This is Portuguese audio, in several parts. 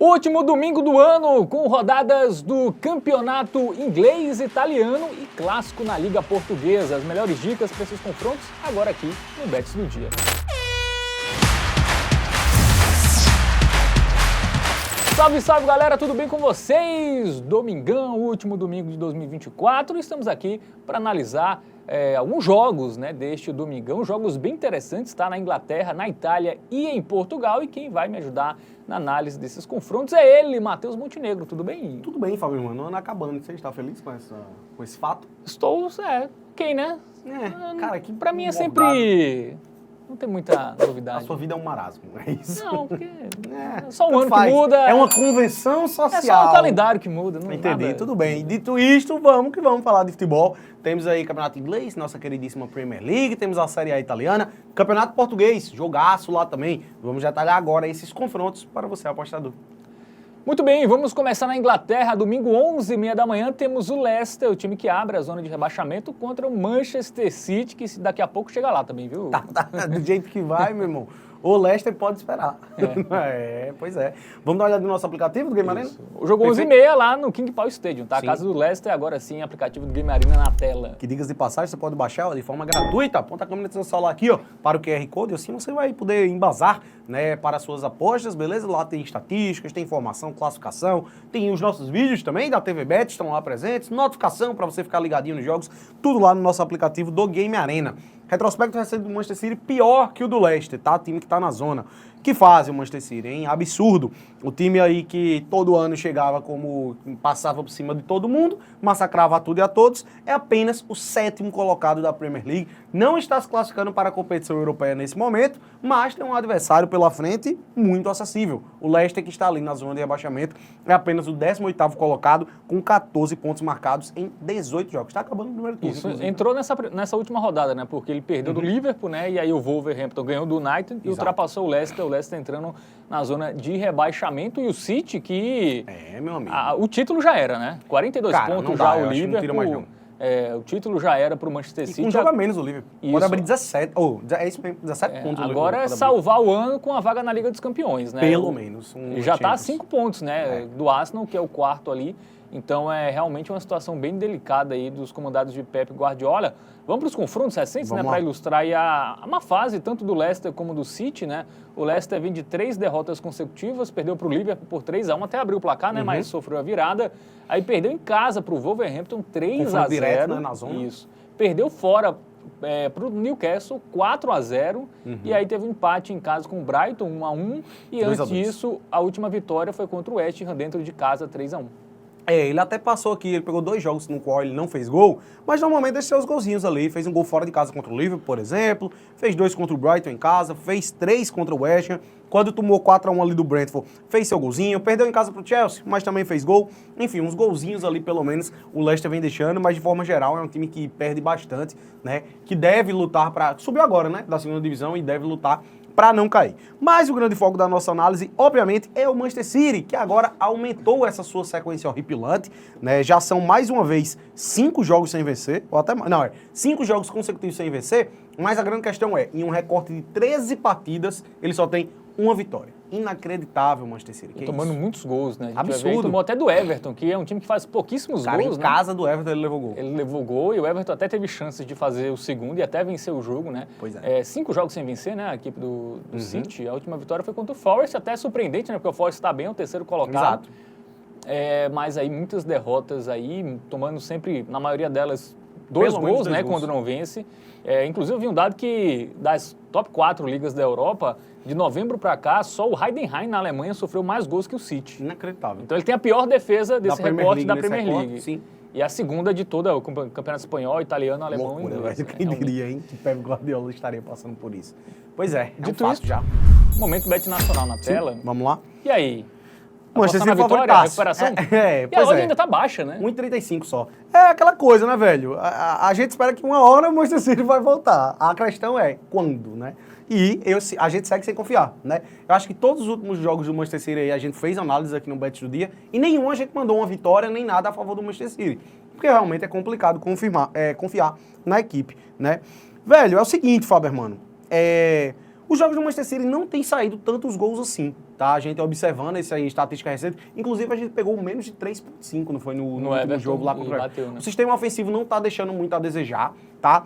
Último domingo do ano, com rodadas do campeonato inglês, italiano e clássico na Liga Portuguesa. As melhores dicas para esses confrontos, agora aqui no Bets do Dia. Salve, salve galera, tudo bem com vocês? Domingão, último domingo de 2024, e estamos aqui para analisar alguns jogos deste domingão, jogos bem interessantes, tá? Na Inglaterra, na Itália e em Portugal, e quem vai me ajudar na análise desses confrontos é ele, Matheus Montenegro, tudo bem? Tudo bem, Fábio, mano, ano acabando, você está feliz com esse fato? Estou, ok, né? Cara, que pra mim é sempre... Não tem muita novidade. A sua vida é um marasmo, é isso? Não, porque é só um ano faz. que muda. É uma convenção social. É só o calendário que muda. Não entendi, nada. Tudo bem. Dito isto, vamos falar de futebol. Temos aí Campeonato Inglês, nossa queridíssima Premier League, temos a Série A italiana, Campeonato Português, jogaço lá também. Vamos detalhar agora esses confrontos para você, apostador. Muito bem, vamos começar na Inglaterra. Domingo, 11h30 da manhã, temos o Leicester, o time que abre a zona de rebaixamento, contra o Manchester City, que daqui a pouco chega lá também, viu? Tá, do jeito que vai, meu irmão. O Leicester pode esperar. Pois é. Vamos dar uma olhada no nosso aplicativo do Game Arena? O jogo 11h30 lá no King Power Stadium, tá? Sim. A casa do Leicester, agora sim, aplicativo do Game Arena na tela. Que digas de passagem, você pode baixar de forma gratuita. Aponta a câmera do seu celular aqui, ó, para o QR Code, e assim você vai poder embasar, para as suas apostas, beleza? Lá tem estatísticas, tem informação, classificação, tem os nossos vídeos também da TV Bet, estão lá presentes, notificação para você ficar ligadinho nos jogos, tudo lá no nosso aplicativo do Game Arena. Retrospecto recente do Manchester City pior que o do Leicester, tá? Time que tá na zona. Que fase o Manchester City, hein? Absurdo. O time aí que todo ano chegava como... passava por cima de todo mundo, massacrava tudo e a todos, é apenas o 7º colocado da Premier League. Não está se classificando para a competição europeia nesse momento, mas tem um adversário pela frente muito acessível. O Leicester, que está ali na zona de rebaixamento, é apenas o 18º colocado, com 14 pontos marcados em 18 jogos. Está acabando o primeiro turno. Isso, entrou nessa última rodada, né? Porque ele perdeu do Liverpool, né? E aí o Wolverhampton ganhou do United e ultrapassou o Leicester. O Leicester entrando na zona de rebaixamento, e o City que... meu amigo. O título já era, né? 42 pontos já o Liverpool. Não tira mais não. O título já era pro Manchester City. Um jogo a menos o Liverpool. Pode abrir 17, é isso mesmo, 17 pontos. Agora é salvar o ano com a vaga na Liga dos Campeões, né? Pelo menos. Já está a 5 pontos, né? Do Arsenal, que é o quarto ali. Então é realmente uma situação bem delicada aí dos comandados de Pep Guardiola. Vamos para os confrontos recentes, né? Para ilustrar aí a má fase tanto do Leicester como do City, né? O Leicester vem de 3 derrotas consecutivas, perdeu para o Liverpool por 3-1, até abriu o placar, né? Mas sofreu a virada. Aí perdeu em casa para o Wolverhampton 3-0. Direto, né? Na zona. Isso. Perdeu fora para o Newcastle 4-0. E aí teve um empate em casa com o Brighton 1-1. E antes disso, a última vitória foi contra o West Ham dentro de casa 3-1. Ele até passou aqui, ele pegou 2 jogos no qual ele não fez gol, mas normalmente deixou os golzinhos ali. Fez um gol fora de casa contra o Liverpool, por exemplo, fez 2 contra o Brighton em casa, fez 3 contra o West Ham. Quando tomou 4-1 ali do Brentford, fez seu golzinho, perdeu em casa pro Chelsea, mas também fez gol. Enfim, uns golzinhos ali, pelo menos, o Leicester vem deixando, mas de forma geral é um time que perde bastante, né? Que deve lutar para... Subiu agora, né? Da segunda divisão, e deve lutar para não cair. Mas o grande foco da nossa análise, obviamente, é o Manchester City, que agora aumentou essa sua sequência horripilante, né? Já são, mais uma vez, 5 jogos sem vencer, ou até mais, 5 jogos consecutivos sem vencer, mas a grande questão é, em um recorte de 13 partidas, ele só tem uma vitória. Inacreditável o Manchester City. Tomando muitos gols, né? Absurdo. Tomou até do Everton, que é um time que faz pouquíssimos gols, em casa do Everton ele levou gol. Ele levou gol, e o Everton até teve chances de fazer o segundo e até vencer o jogo, né? Pois é. 5 jogos sem vencer, né? A equipe do City. A última vitória foi contra o Forest, até surpreendente, né? Porque o Forest está bem, é o 3º colocado. Exato. Mas aí muitas derrotas aí, tomando sempre, na maioria delas, 2 gols, né? Quando não vence. Inclusive, eu vi um dado que das top 4 ligas da Europa, de novembro para cá, só o Heidenheim na Alemanha sofreu mais gols que o City. Inacreditável. Então ele tem a pior defesa desse recorte da Premier League. Sim. E a segunda de toda o campeonato espanhol, italiano, alemão e inglês. Quem diria, hein, que Pep Guardiola estaria passando por isso. Pois é, dito um fato isso, já. Momento Bet Nacional na tela. Vamos lá. E aí? Manchester City vitória, recuperação? E a odd ainda tá baixa, né? 1,35 só. É aquela coisa, né, velho? A gente espera que uma hora o Manchester City vai voltar. A questão é quando, né? E a gente segue sem confiar, né? Eu acho que todos os últimos jogos do Manchester City aí a gente fez análise aqui no Bet do Dia e nenhum a gente mandou uma vitória nem nada a favor do Manchester City. Porque realmente é complicado confiar na equipe, né? Velho, é o seguinte, Fábio, mano. Os jogos do Manchester City não tem saído tantos gols assim, tá? A gente observando essa aí, estatística recente, inclusive a gente pegou menos de 3,5, não foi no último jogo lá contra o Everton, né? O sistema ofensivo não tá deixando muito a desejar, tá?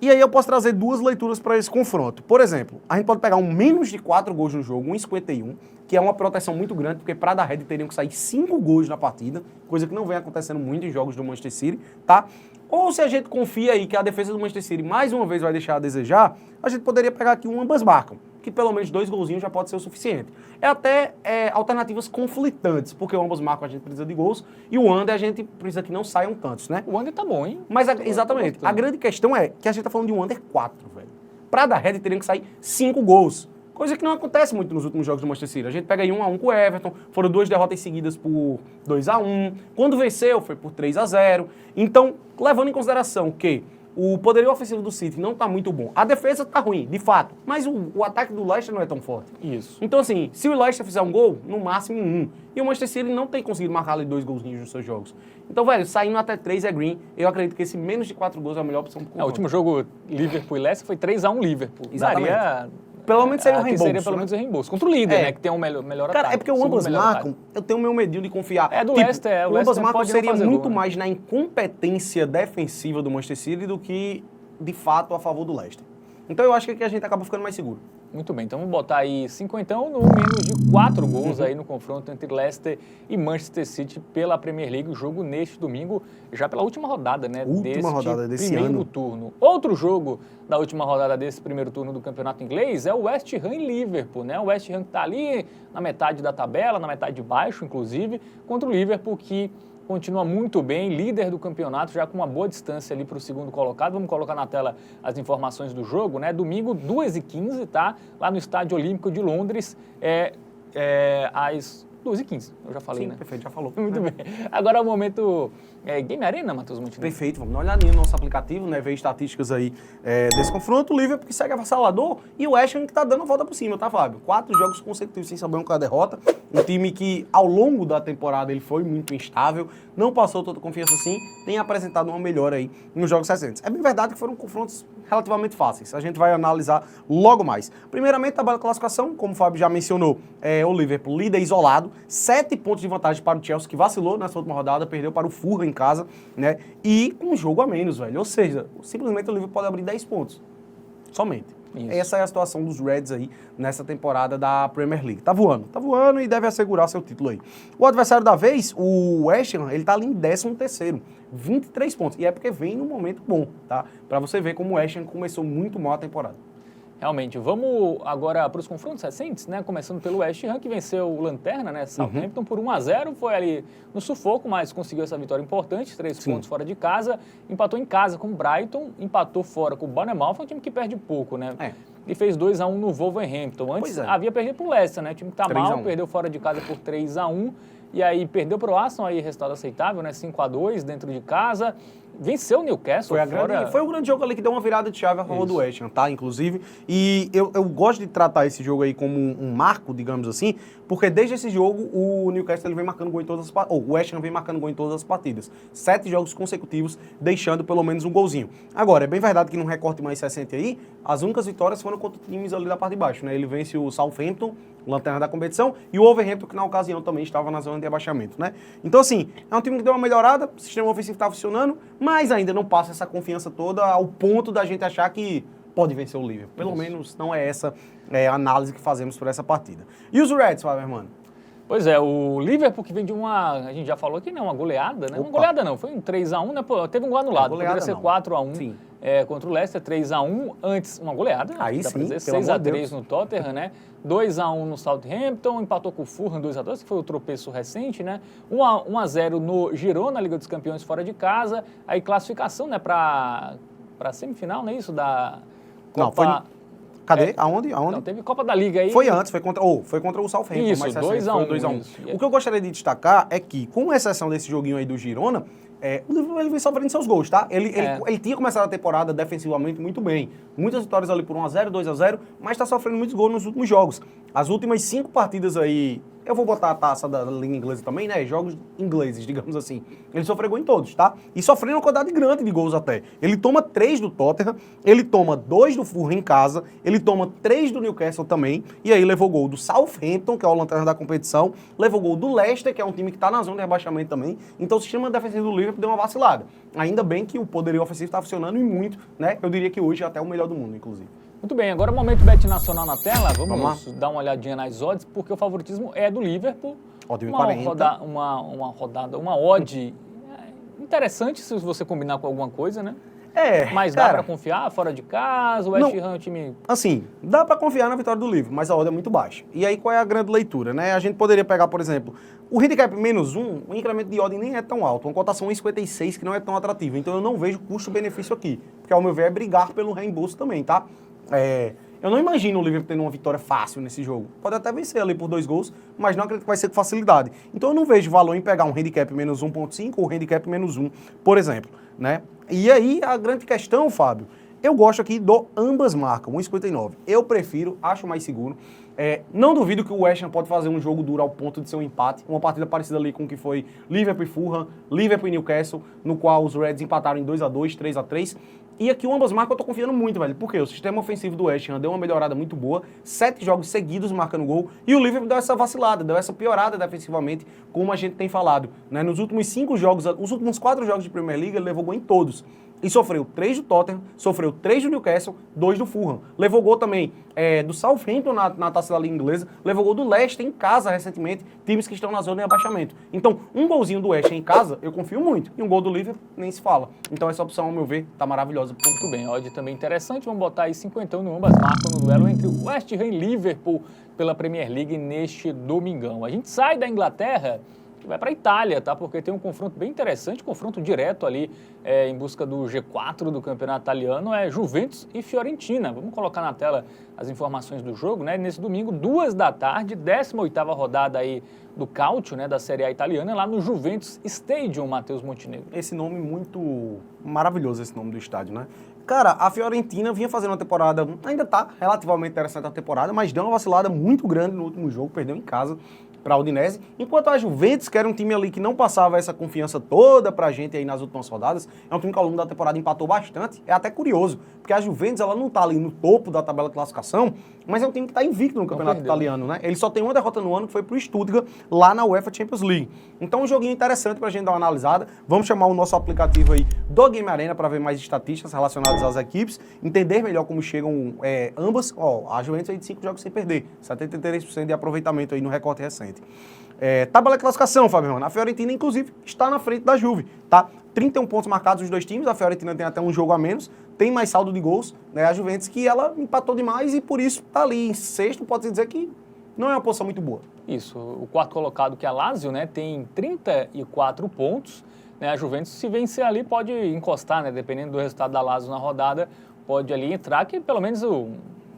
E aí eu posso trazer duas leituras para esse confronto. Por exemplo, a gente pode pegar um menos de 4 gols no jogo, 1,51, que é uma proteção muito grande, porque para dar Red teriam que sair 5 gols na partida, coisa que não vem acontecendo muito em jogos do Manchester City, tá? Ou se a gente confia aí que a defesa do Manchester City mais uma vez vai deixar a desejar, a gente poderia pegar aqui um ambas marcam, que pelo menos 2 golzinhos já pode ser o suficiente. É até alternativas conflitantes, porque o ambas marcam a gente precisa de gols e o under a gente precisa que não saiam tantos, né? O under tá bom, hein? Mas exatamente, a grande questão é que a gente tá falando de um under 4, velho. Pra dar Red teriam que sair 5 gols. Coisa que não acontece muito nos últimos jogos do Manchester City. A gente pega aí 1-1 com o Everton, foram 2 derrotas seguidas por 2-1. Quando venceu, foi por 3-0. Então, levando em consideração que o poderio ofensivo do City não está muito bom, a defesa está ruim, de fato, mas o ataque do Leicester não é tão forte. Isso. Então, assim, se o Leicester fizer um gol, no máximo 1. E o Manchester City não tem conseguido marcar ali 2 golzinhos nos seus jogos. Então, velho, saindo até 3 é green. Eu acredito que esse menos de 4 gols é a melhor opção pro confronto. O último jogo Liverpool e Leicester foi 3-1 Liverpool. Exatamente. Daria... Pelo menos seria um reembolso. Seria pelo menos um reembolso. Contra o líder, né? Que tem um melhor ataque. Cara, é porque o ambas marcam, eu tenho meu medinho de confiar. É do Leicester, o ambas marcam seria muito gol, né? mais na incompetência defensiva do Manchester City do que, de fato, a favor do Leicester. Então eu acho que aqui a gente acaba ficando mais seguro. Muito bem, então vamos botar aí 50 no menos de 4 gols aí no confronto entre Leicester e Manchester City pela Premier League, o jogo neste domingo, já pela última rodada, né? Última rodada desse primeiro turno. Outro jogo da última rodada desse primeiro turno do campeonato inglês é o West Ham e Liverpool, né? O West Ham que tá ali na metade da tabela, na metade de baixo, inclusive, contra o Liverpool que continua muito bem, líder do campeonato, já com uma boa distância ali para o segundo colocado. Vamos colocar na tela as informações do jogo, né? Domingo, 2h15, tá? Lá no Estádio Olímpico de Londres, às 2h15, eu já falei, Sim, né? perfeito, já falou. Muito bem. Agora é o momento Game Arena, Matheus Montenegro. Perfeito, vamos dar uma olhadinha no nosso aplicativo, né? Ver estatísticas aí desse confronto. O Liverpool que segue avassalador e o West Ham que tá dando a volta por cima, tá, Fábio? 4 jogos consecutivos sem saber uma derrota. Um time que, ao longo da temporada, ele foi muito instável, não passou toda a confiança assim, tem apresentado uma melhora aí nos jogos recentes. É bem verdade que foram confrontos relativamente fáceis. A gente vai analisar logo mais. Primeiramente, tabela de classificação, como o Fábio já mencionou, o Liverpool líder isolado, 7 pontos de vantagem para o Chelsea, que vacilou nessa última rodada, perdeu para o Fulham em casa, né? E com um jogo a menos, velho. Ou seja, simplesmente o Liverpool pode abrir 10 pontos. Somente. Isso. Essa é a situação dos Reds aí nessa temporada da Premier League. Tá voando e deve assegurar seu título aí. O adversário da vez, o West Ham, ele tá ali em 13º, 23 pontos. E é porque vem num momento bom, tá? Pra você ver como o West Ham começou muito mal a temporada. Realmente. Vamos agora para os confrontos recentes, né? Começando pelo West Ham, que venceu o Lanterna, né? Southampton por 1-0, foi ali no sufoco, mas conseguiu essa vitória importante, 3 pontos fora de casa, empatou em casa com o Brighton, empatou fora com o Bournemouth, é um time que perde pouco, né? E fez 2-1 no Wolverhampton. Antes havia perdido para o Leicester, né? O time que tá mal, perdeu fora de casa por 3-1. E aí perdeu para o Arsenal, aí resultado aceitável, né? 5-2 dentro de casa. Venceu o Newcastle foi o grande jogo ali que deu uma virada de chave a favor do West Ham, tá? Inclusive. E eu gosto de tratar esse jogo aí como um marco, digamos assim, porque desde esse jogo o Newcastle ele vem marcando gol em todas as partidas. O West Ham vem marcando gol em todas as partidas. 7 jogos consecutivos, deixando pelo menos um golzinho. Agora, é bem verdade que num recorte mais recente aí, as únicas vitórias foram contra times ali da parte de baixo, né? Ele vence o Southampton, lanterna da competição, e o Wolverhampton, que na ocasião também estava na zona de abaixamento, né? Então, assim, é um time que deu uma melhorada, o sistema ofensivo está funcionando, mas ainda não passa essa confiança toda ao ponto da gente achar que pode vencer o Liverpool. Pelo menos não é essa a análise que fazemos por essa partida. E os Reds, Fábio, mano? Pois é, o Liverpool que vem de a gente já falou aqui, né? Uma goleada, né? Uma goleada não, foi um 3-1, né? Pô, teve um gol anulado, poderia ser 4-1 contra o Leicester, 3-1, antes uma goleada, aí dá sim, pra dizer, 6-3 no Tottenham, né? 2-1 no Southampton, empatou com o Fulham 2-2, que foi o tropeço recente, né? 1-0 no Girona, na Liga dos Campeões fora de casa, aí classificação, né, pra semifinal, não é isso? Da Copa... Não, foi... Cadê? Aonde? Não, teve Copa da Liga aí. Foi antes, foi contra o Southampton. Isso, 2-1. O que eu gostaria de destacar é que, com exceção desse joguinho aí do Girona, o Liverpool ele vem sofrendo seus gols, tá? Ele tinha começado a temporada defensivamente muito bem. Muitas vitórias ali por 1-0, 2-0, mas tá sofrendo muitos gols nos últimos jogos. As últimas 5 partidas aí eu vou botar a taça da Liga Inglesa também, né? Jogos ingleses, digamos assim. Ele sofreu gol em todos, tá? E sofreu uma quantidade grande de gols até. Ele toma 3 do Tottenham, ele toma 2 do Fulham em casa, ele toma 3 do Newcastle também, e aí levou gol do Southampton, que é o lanterna da competição, levou gol do Leicester, que é um time que tá na zona de rebaixamento também. Então o sistema defensivo do Liverpool deu uma vacilada. Ainda bem que o poderio ofensivo tá funcionando e muito, né? Eu diria que hoje é até o melhor do mundo, inclusive. Muito bem, agora o momento Bet Nacional na tela. Vamos dar uma olhadinha nas odds, porque o favoritismo é do Liverpool. Odd 1,40. Uma odd interessante se você combinar com alguma coisa, né? Mas cara, dá pra confiar fora de casa? O West Ham é um time... Assim, dá pra confiar na vitória do Liverpool, mas a odd é muito baixa. E aí qual é a grande leitura, né? A gente poderia pegar, por exemplo, o handicap -1, o incremento de odd nem é tão alto. Uma cotação 1,56 que não é tão atrativa. Então eu não vejo custo-benefício aqui. Porque ao meu ver é brigar pelo reembolso também, tá? Eu não imagino o Liverpool tendo uma vitória fácil nesse jogo. Pode até vencer ali por 2 gols, mas não acredito que vai ser com facilidade. Então eu não vejo valor em pegar um handicap -1,5 ou handicap -1, por exemplo, né? E aí a grande questão, Fábio, eu gosto aqui do ambas marcam, 1,59. Eu prefiro, acho mais seguro. Não duvido que o West Ham pode fazer um jogo duro ao ponto de ser um empate, uma partida parecida ali com o que foi Liverpool e Fulham, Liverpool e Newcastle, no qual os Reds empataram em 2-2, 3-3. E aqui o ambas marcas eu tô confiando muito, velho. Porque o sistema ofensivo do West Ham deu uma melhorada muito boa. 7 jogos seguidos marcando gol. E o Liverpool deu essa vacilada, deu essa piorada defensivamente, como a gente tem falado, né? Nos últimos 5 jogos, os últimos 4 jogos de Premier League, ele levou gol em todos. E sofreu 3 do Tottenham, sofreu 3 do Newcastle, 2 do Fulham. Levou gol também do Southampton na taça da Liga Inglesa, levou gol do Leicester em casa recentemente, times que estão na zona de abaixamento. Então, um golzinho do West Ham em casa, eu confio muito. E um gol do Liverpool, nem se fala. Então essa opção, ao meu ver, tá maravilhosa. Muito bem, odd também interessante. Vamos botar aí 50 no ambas marcas no duelo entre o West Ham e Liverpool pela Premier League neste domingão. A gente sai da Inglaterra e vai para a Itália, tá? Porque tem um confronto bem interessante, confronto direto ali em busca do G4 do campeonato italiano, é Juventus e Fiorentina. Vamos colocar na tela as informações do jogo, né? Nesse domingo, 2 da tarde, 18ª rodada aí do Calcio, né? Da Série A italiana, lá no Juventus Stadium, Matheus Montenegro. Esse nome muito maravilhoso, esse nome do estádio, né? Cara, a Fiorentina vinha fazendo uma temporada, ainda tá relativamente interessante a temporada, mas deu uma vacilada muito grande no último jogo, perdeu em casa para a Udinese, enquanto a Juventus, que era um time ali que não passava essa confiança toda pra gente aí nas últimas rodadas, é um time que ao longo da temporada empatou bastante, é até curioso, porque a Juventus, ela não tá ali no topo da tabela de classificação, mas é um time que tá invicto no campeonato italiano, né? Ele só tem uma derrota no ano, que foi pro Stuttgart, lá na UEFA Champions League. Então, um joguinho interessante pra gente dar uma analisada, vamos chamar o nosso aplicativo aí do Game Arena para ver mais estatísticas relacionadas às equipes, entender melhor como chegam ambas. A Juventus aí de 5 jogos sem perder, 73% de aproveitamento aí no recorte recente. Tabela de classificação, Fábio. A Fiorentina, inclusive, está na frente da Juve, tá? 31 pontos marcados os dois times, a Fiorentina tem até um jogo a menos, tem mais saldo de gols, né? A Juventus que ela empatou demais e por isso tá ali em sexto, pode-se dizer que não é uma posição muito boa. Isso, o quarto colocado, que é a Lazio, né, tem 34 pontos, né? A Juventus, se vencer ali, pode encostar, né? Dependendo do resultado da Lazio na rodada, pode ali entrar, que pelo menos o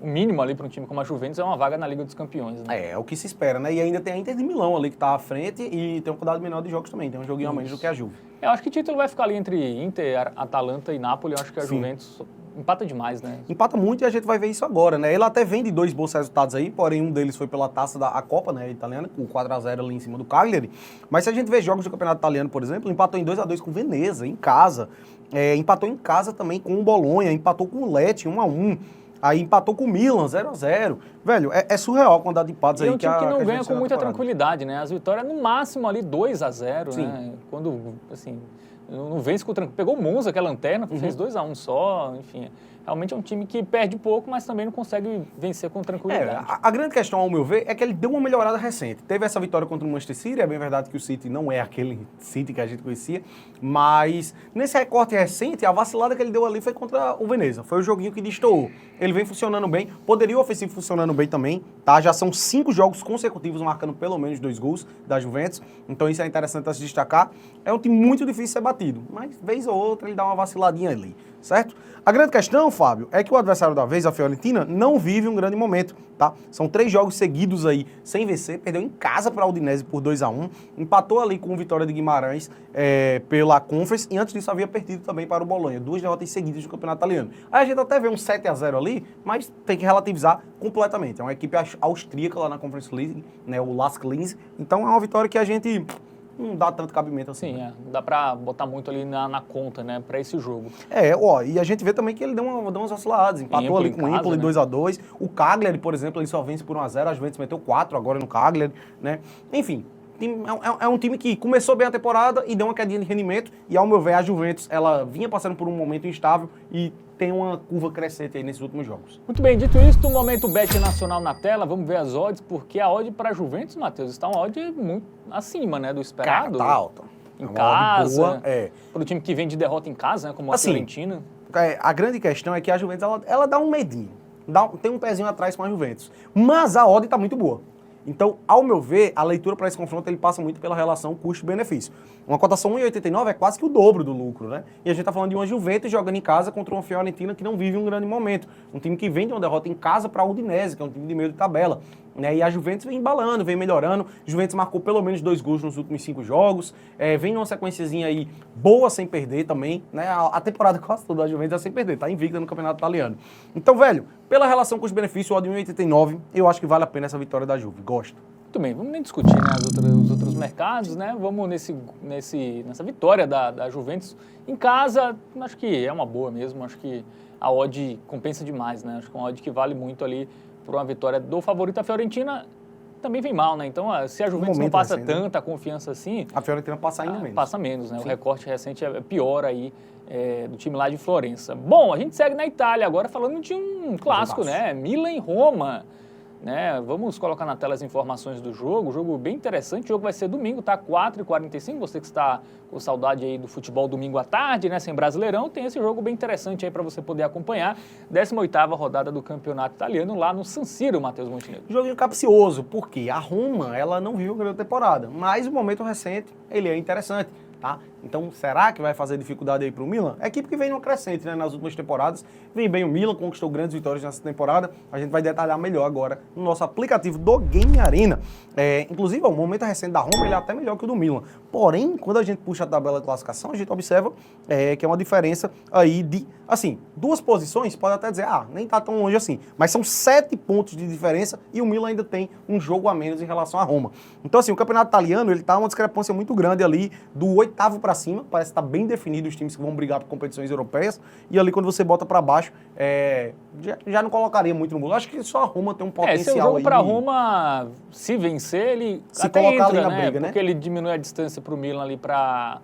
mínimo ali para um time como a Juventus é uma vaga na Liga dos Campeões, né? É o que se espera, né? E ainda tem a Inter de Milão ali que tá à frente e tem um quantidade menor de jogos também, tem um joguinho a menos do que a Juve. Eu acho que o título vai ficar ali entre Inter, Atalanta e Napoli. Eu acho que a Juventus empata demais, né? Empata muito e a gente vai ver isso agora, né? Ele até vem de 2 bons resultados aí, porém um deles foi pela taça da Copa, né, italiana, com 4-0 ali em cima do Cagliari. Mas se a gente vê jogos do campeonato italiano, por exemplo, empatou em 2-2 com o Veneza, em casa. Empatou em casa também com o Bolonha, empatou com o Lecce, 1-1. Aí empatou com o Milan, 0-0. Velho, é surreal a quantidade de empates aí. É um time que não ganha com muita tranquilidade, né? As vitórias, no máximo, ali 2-0, né? Quando, assim, não vence com tranquilidade. Pegou o Monza, que é a lanterna, fez 2-1 só, enfim. Realmente é um time que perde pouco, mas também não consegue vencer com tranquilidade. A grande questão, ao meu ver, é que ele deu uma melhorada recente. Teve essa vitória contra o Manchester City, é bem verdade que o City não é aquele City que a gente conhecia, mas nesse recorte recente, a vacilada que ele deu ali foi contra o Veneza. Foi o joguinho que destoou. Ele vem funcionando bem, poderia o ofensivo funcionando bem também, tá? Já são 5 jogos consecutivos marcando pelo menos 2 gols da Juventus, então isso é interessante a se destacar. É um time muito difícil de ser batido. batido. Mas, vez ou outra, ele dá uma vaciladinha ali, certo? A grande questão, Fábio, é que o adversário da vez, a Fiorentina, não vive um grande momento, tá? São 3 jogos seguidos aí sem vencer, perdeu em casa para a Udinese por 2-1, empatou ali com o Vitória de Guimarães pela Conference, e antes disso havia perdido também para o Bolonha, 2 derrotas seguidas no Campeonato Italiano. Aí a gente até vê um 7-0 ali, mas tem que relativizar completamente. É uma equipe austríaca lá na Conference League, né, o Lask Linz, então é uma vitória que a gente não dá tanto cabimento assim. Sim, não dá pra botar muito ali na conta, né, pra esse jogo. E a gente vê também que ele deu umas vaciladas, empatou ali com o Empoli, né? 2-2. O Cagliari, por exemplo, ele só vence por 1-0, a Juventus meteu 4 agora no Cagliari, né? Enfim, é um time que começou bem a temporada e deu uma quedinha de rendimento, e ao meu ver, a Juventus, ela vinha passando por um momento instável e tem uma curva crescente aí nesses últimos jogos. Muito bem, dito isso, o momento Bet Nacional na tela, vamos ver as odds, porque a odd para a Juventus, Matheus, está uma odd muito acima, né, do esperado. Cara, tá alta. Em casa, boa, para o time que vem de derrota em casa, né, como a Fiorentina. A grande questão é que a Juventus, ela dá um medinho, tem um pezinho atrás com a Juventus, mas a odd está muito boa. Então, ao meu ver, a leitura para esse confronto ele passa muito pela relação custo-benefício. Uma cotação 1,89 é quase que o dobro do lucro, né? E a gente está falando de uma Juventus jogando em casa contra uma Fiorentina que não vive um grande momento. Um time que vem de uma derrota em casa para a Udinese, que é um time de meio de tabela. Né? E a Juventus vem embalando, vem melhorando. A Juventus marcou pelo menos 2 gols nos últimos 5 jogos. Vem numa sequenciazinha aí boa sem perder também. Né? A temporada quase toda da Juventus é sem perder, tá invicta no Campeonato Italiano. Então, velho, pela relação custo-benefício, o odd 1,89, eu acho que vale a pena essa vitória da Juve. Gosto. Muito bem, vamos nem discutir, né, os outros mercados, né? Vamos nessa vitória da Juventus em casa, acho que é uma boa mesmo, acho que a odd compensa demais, né? Acho que é uma odd que vale muito ali por uma vitória do favorito. A Fiorentina também vem mal, né? Então, se a Juventus não passa tanta confiança assim... A Fiorentina passa ainda menos. Passa menos, né? Sim. O recorte recente é pior aí do time lá de Florença. Bom, a gente segue na Itália agora falando de um clássico, né? Milan e Roma. Né, vamos colocar na tela as informações do jogo, jogo bem interessante, o jogo vai ser domingo, tá? 4h45, você que está com saudade aí do futebol domingo à tarde, né, sem Brasileirão, tem esse jogo bem interessante aí para você poder acompanhar, 18ª rodada do Campeonato Italiano lá no San Siro, Matheus Montenegro. Joguinho capcioso, porque a Roma, ela não viu a grande temporada, mas o momento recente, ele é interessante. Tá? Então, será que vai fazer dificuldade aí para o Milan? A equipe que vem no crescente, né, nas últimas temporadas. Vem bem o Milan, conquistou grandes vitórias nessa temporada. A gente vai detalhar melhor agora no nosso aplicativo do Game Arena. Inclusive, o momento recente da Roma ele é até melhor que o do Milan. Porém, quando a gente puxa a tabela de classificação, a gente observa que é uma diferença aí de, assim, 2 posições, pode até dizer, nem tá tão longe assim. Mas são 7 pontos de diferença e o Milan ainda tem um jogo a menos em relação à Roma. Então, assim, o campeonato italiano, ele tá uma discrepância muito grande ali do 8º para cima, parece que está bem definido os times que vão brigar por competições europeias, e ali quando você bota para baixo, já não colocaria muito no bolo. Acho que só a Roma tem um potencial. Se o jogo para Roma, se vencer, ele se até colocar entra, ali na briga, né? Porque ele diminui a distância para o Milan ali para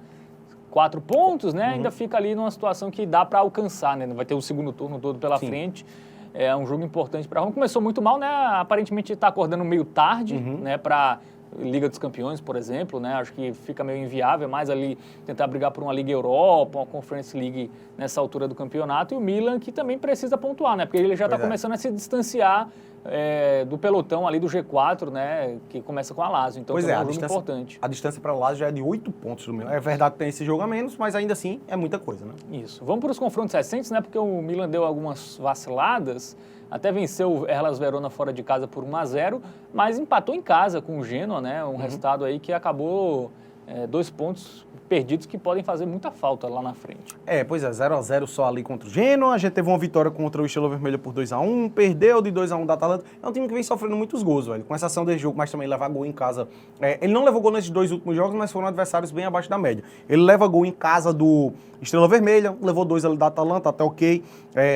4 pontos, né? Ainda fica ali numa situação que dá para alcançar, né? Vai ter o segundo turno todo pela frente. É um jogo importante para a Roma. Começou muito mal, né? Aparentemente está acordando meio tarde, né? Para Liga dos Campeões, por exemplo, né? Acho que fica meio inviável, mais ali tentar brigar por uma Liga Europa, uma Conference League nessa altura do campeonato, e o Milan que também precisa pontuar, né? Porque ele já está começando a se distanciar do pelotão ali do G4, né? Que começa com a Lazio, então é um jogo importante. A distância para a Lazio já é de 8 pontos do Milan. É verdade que tem esse jogo a menos, mas ainda assim é muita coisa, né? Isso. Vamos para os confrontos recentes, né? Porque o Milan deu algumas vaciladas, até venceu o Hellas Verona fora de casa por 1-0, mas empatou em casa com o Genoa, né? Um resultado aí que acabou 2 pontos perdidos que podem fazer muita falta lá na frente. Pois é, 0-0 só ali contra o Genoa, a gente teve uma vitória contra o Estrela Vermelha por 2-1, perdeu de 2-1 da Atalanta. É um time que vem sofrendo muitos gols, velho, com exceção desse jogo, mas também levar gol em casa. Ele não levou gol nesses 2 últimos jogos, mas foram adversários bem abaixo da média. Ele leva gol em casa do Estrela Vermelha, levou 2 ali da Atalanta, até ok,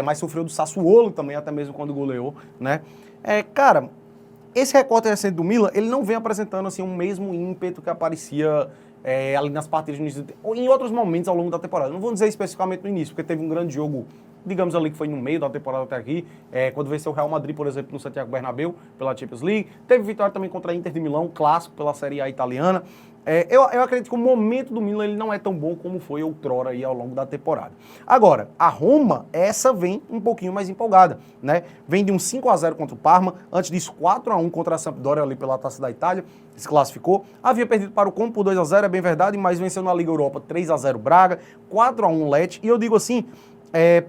mas sofreu do Sassuolo também, até mesmo quando goleou, né? Cara, esse recorte recente do Milan, ele não vem apresentando assim, o mesmo ímpeto que aparecia ali nas partidas no início, ou em outros momentos ao longo da temporada. Não vou dizer especificamente no início, porque teve um grande jogo, digamos ali que foi no meio da temporada até aqui, quando venceu o Real Madrid, por exemplo, no Santiago Bernabéu, pela Champions League. Teve vitória também contra a Inter de Milão, clássico pela Série A italiana. Eu acredito que o momento do Milan ele não é tão bom como foi outrora aí ao longo da temporada. Agora, a Roma, essa vem um pouquinho mais empolgada, né? Vem de um 5-0 contra o Parma, antes disso 4-1 contra a Sampdoria ali pela Taça da Itália, se classificou. Havia perdido para o Como por 2-0, é bem verdade, mas venceu na Liga Europa 3-0 Braga, 4-1 Lecce, e eu digo assim,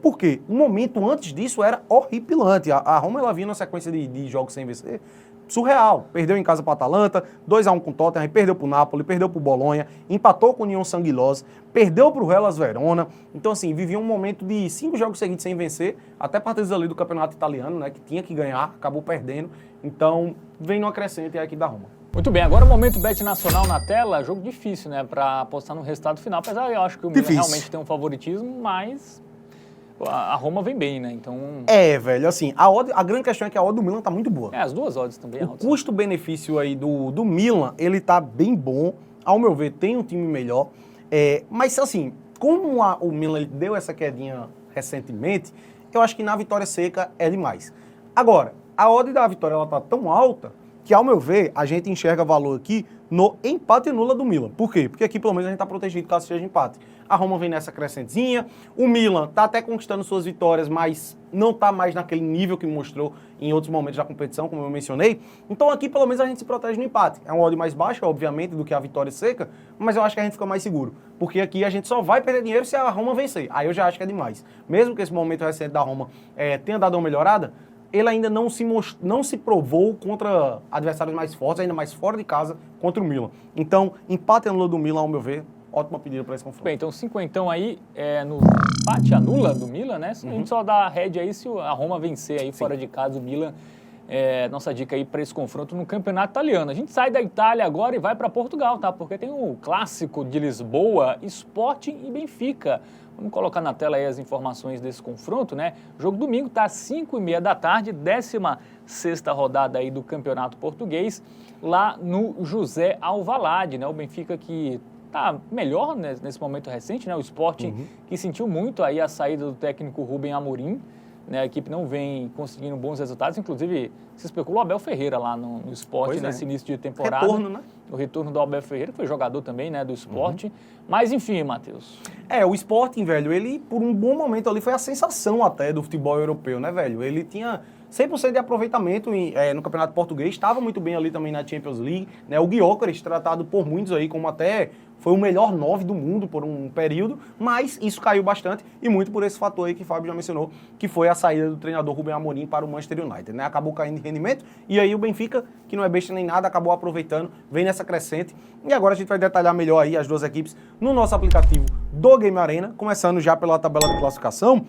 por quê? O momento antes disso era horripilante. A Roma ela vinha numa sequência de jogos sem vencer, surreal. Perdeu em casa para o Atalanta, 2-1 com o Tottenham, perdeu para o Napoli, perdeu para o Bolonha, empatou com o Union Saint-Gilloise, perdeu para o Hellas Verona. Então, assim, vivia um momento de 5 jogos seguidos sem vencer, até partidas ali do campeonato italiano, né, que tinha que ganhar, acabou perdendo. Então, vem numa crescente aqui da Roma. Muito bem, agora o momento Bet Nacional na tela, jogo difícil, né, para apostar no resultado final. Apesar, eu acho que o Milan realmente tem um favoritismo, mas a Roma vem bem, né? Então... velho, assim, a grande questão é que a odd do Milan tá muito boa. As duas odds também altas. O custo-benefício aí do Milan, ele tá bem bom. Ao meu ver, tem um time melhor. Mas, assim, como o Milan ele deu essa quedinha recentemente, eu acho que na vitória seca é demais. Agora, a odd da vitória, ela tá tão alta que, ao meu ver, a gente enxerga valor aqui no empate nula do Milan. Por quê? Porque aqui, pelo menos, a gente tá protegido caso seja empate. A Roma vem nessa crescentezinha, o Milan tá até conquistando suas vitórias, mas não tá mais naquele nível que mostrou em outros momentos da competição, como eu mencionei. Então aqui, pelo menos, a gente se protege no empate. É uma odd mais baixa, obviamente, do que a vitória seca, mas eu acho que a gente fica mais seguro. Porque aqui a gente só vai perder dinheiro se a Roma vencer. Aí eu já acho que é demais. Mesmo que esse momento recente da Roma tenha dado uma melhorada, ele ainda não se provou contra adversários mais fortes, ainda mais fora de casa, contra o Milan. Então, empate anula do Milan, ao meu ver, ótima pedida para esse confronto. Bem, então 50 aí no empate anula do Milan, né? A gente só dá a rédea aí se a Roma vencer aí fora de casa o Milan. Nossa dica aí para esse confronto no Campeonato Italiano. A gente sai da Itália agora e vai para Portugal, tá? Porque tem o clássico de Lisboa, Sporting e Benfica. Vamos colocar na tela aí as informações desse confronto, né? O jogo domingo tá às 5h30 da tarde, 16ª rodada aí do Campeonato Português, lá no José Alvalade, né? O Benfica que tá melhor, né, nesse momento recente, né? O Sporting que sentiu muito aí a saída do técnico Rubem Amorim, né? A equipe não vem conseguindo bons resultados, inclusive se especulou o Abel Ferreira lá no Sport nesse início de temporada. Retorno, né? O retorno do Abel Ferreira, que foi jogador também, né, do Sport. Mas enfim, Matheus. O Sporting, velho, ele por um bom momento ali foi a sensação até do futebol europeu, né, velho? Ele tinha 100% de aproveitamento no Campeonato Português, estava muito bem ali também na Champions League, né? O Gyökeres, tratado por muitos aí como até foi o melhor 9 do mundo por um período, mas isso caiu bastante e muito por esse fator aí que o Fábio já mencionou, que foi a saída do treinador Rubem Amorim para o Manchester United, né? Acabou caindo de rendimento e aí o Benfica, que não é besta nem nada, acabou aproveitando, vem nessa crescente e agora a gente vai detalhar melhor aí as duas equipes no nosso aplicativo do Game Arena, começando já pela tabela de classificação.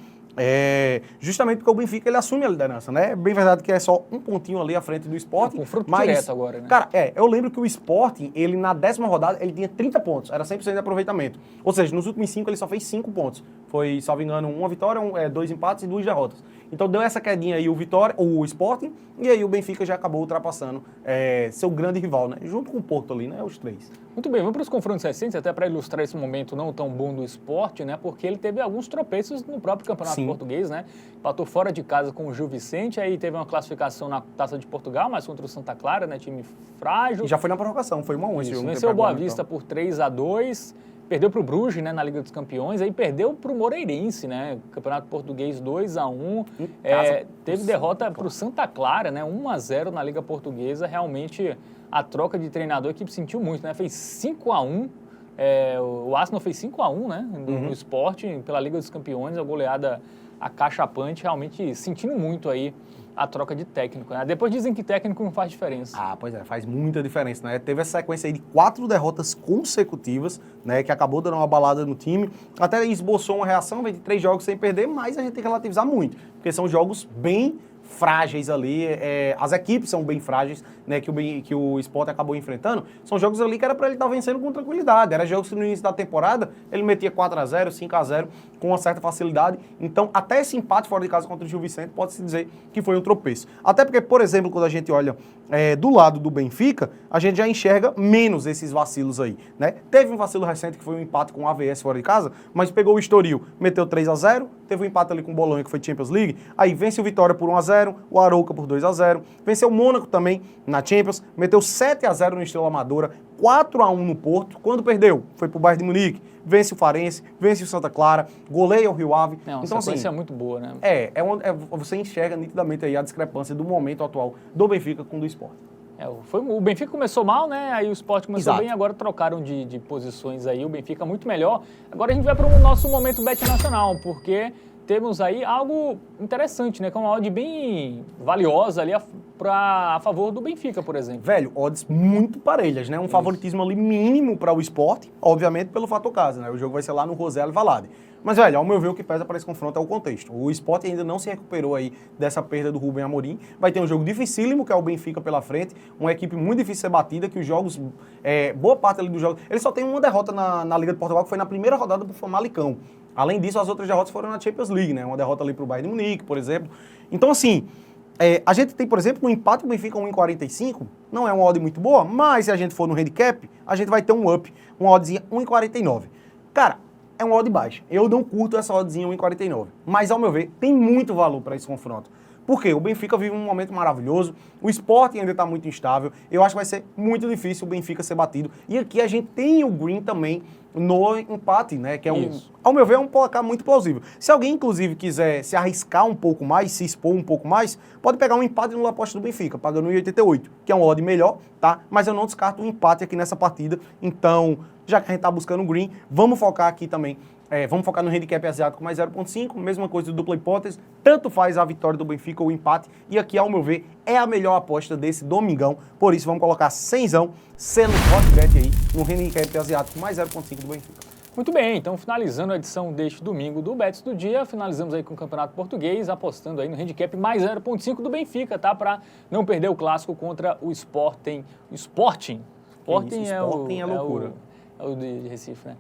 Justamente porque o Benfica ele assume a liderança, né? É bem verdade que é só um pontinho ali à frente do Sporting. Confronto direto agora, né? Cara, eu lembro que o Sporting, ele na 10ª rodada, ele tinha 30 pontos, era 100% de aproveitamento. Ou seja, nos últimos 5 ele só fez 5 pontos. Foi, salvo engano, uma vitória, 2 empates e 2 derrotas. Então deu essa quedinha aí o Sporting, e aí o Benfica já acabou ultrapassando seu grande rival, né? Junto com o Porto ali, né? Os 3. Muito bem, vamos para os confrontos recentes, até para ilustrar esse momento não tão bom do Sport, né? Porque ele teve alguns tropeços no próprio Campeonato Português, né? Empatou fora de casa com o Gil Vicente, aí teve uma classificação na Taça de Portugal, mas contra o Santa Clara, né? Time frágil. E já foi na prorrogação, foi 1-1. Venceu o Boa Vista por 3-2, perdeu para o Bruges, né? Na Liga dos Campeões, aí perdeu para o Moreirense, né? Campeonato Português 2-1. Teve derrota para o Santa Clara, né? 1-0 na Liga Portuguesa, realmente a troca de treinador, a equipe sentiu muito, né? Fez 5-1. O Arsenal fez 5-1, né? No Sport, pela Liga dos Campeões, a goleada acachapante, realmente sentindo muito aí a troca de técnico, né? Depois dizem que técnico não faz diferença. Pois é, faz muita diferença, né? Teve essa sequência aí de 4 derrotas consecutivas, né? Que acabou dando uma balada no time. Até esboçou uma reação, veio de 3 jogos sem perder, mas a gente tem que relativizar muito, porque são jogos bem frágeis ali, as equipes são bem frágeis, né, que o Sport acabou enfrentando, são jogos ali que era para ele estar vencendo com tranquilidade, era jogos que no início da temporada ele metia 4-0, 5-0 com uma certa facilidade, então até esse empate fora de casa contra o Gil Vicente pode-se dizer que foi um tropeço. Até porque, por exemplo, quando a gente olha do lado do Benfica, a gente já enxerga menos esses vacilos aí, né? Teve um vacilo recente que foi um empate com o AVS fora de casa, mas pegou o Estoril, meteu 3-0, teve um empate ali com o Bolonha que foi Champions League, aí vence o Vitória por 1-0, 2-0, o Arouca por 2-0, venceu o Mônaco também na Champions, meteu 7-0 no Estrela Amadora, 4-1 no Porto, quando perdeu, foi pro Bayern de Munique, vence o Farense, vence o Santa Clara, goleia o Rio Ave. Então, assim, é muito boa, né? Você enxerga nitidamente aí a discrepância do momento atual do Benfica com o do Sport. O Benfica começou mal, né? Aí o Sport começou bem, agora trocaram de posições aí, o Benfica muito melhor. Agora a gente vai para o nosso momento Bet Nacional, porque temos aí algo interessante, né? Que é uma odd bem valiosa ali a favor do Benfica, por exemplo. Velho, odds muito parelhas, né? Um favoritismo ali mínimo para o Sport, obviamente pelo fator casa, né? O jogo vai ser lá no Roselle Valade. Mas, velho, ao meu ver, o que pesa para esse confronto é o contexto. O Sport ainda não se recuperou aí dessa perda do Rubem Amorim. Vai ter um jogo dificílimo, que é o Benfica pela frente. Uma equipe muito difícil de ser batida, que os jogos, boa parte ali dos jogos... Ele só tem uma derrota na Liga de Portugal, que foi na primeira rodada pro Famalicão. Além disso, as outras derrotas foram na Champions League, né? Uma derrota ali pro Bayern de Munique, por exemplo. Então, assim, a gente tem, por exemplo, no empate o Benfica 1,45. Não é uma odd muito boa, mas se a gente for no handicap, a gente vai ter um up, uma oddzinha 1,49. Cara, é uma odd baixa. Eu não curto essa oddzinha 1,49. Mas, ao meu ver, tem muito valor para esse confronto. Por quê? O Benfica vive um momento maravilhoso, o Sport ainda está muito instável, eu acho que vai ser muito difícil o Benfica ser batido. E aqui a gente tem o Green também no empate, né? Que é ao meu ver, é um placar muito plausível. Se alguém, inclusive, quiser se arriscar um pouco mais, se expor um pouco mais, pode pegar um empate no aposta do Benfica, pagando 1,88, que é um odd melhor, tá? Mas eu não descarto um empate aqui nessa partida. Então, já que a gente está buscando o Green, vamos focar aqui também. Vamos focar no handicap asiático mais 0,5, mesma coisa do dupla hipótese, tanto faz a vitória do Benfica ou o empate, e aqui, ao meu ver, é a melhor aposta desse domingão, por isso vamos colocar 100zão, sendo hot bet aí, no handicap asiático mais 0,5 do Benfica. Muito bem, então finalizando a edição deste domingo do Bets do Dia, finalizamos aí com o Campeonato Português, apostando aí no handicap mais 0,5 do Benfica, tá? Para não perder o clássico contra o Sporting. Sporting é loucura. É o de Recife, né?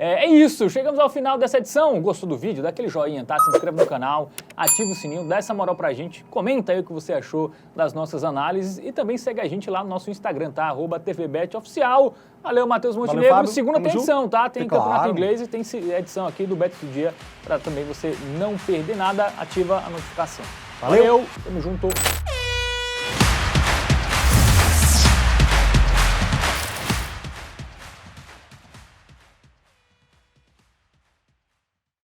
É isso, chegamos ao final dessa edição. Gostou do vídeo? Dá aquele joinha, tá? Se inscreva no canal, ativa o sininho, dá essa moral pra gente, comenta aí o que você achou das nossas análises e também segue a gente lá no nosso Instagram, tá? @TVBetOficial. Valeu, Matheus Montenegro. Fábio. Segunda tem edição, tá? Tem campeonato claro. inglês e tem edição aqui do Bet do Dia pra também você não perder nada. Ativa a notificação. Valeu. Tamo junto.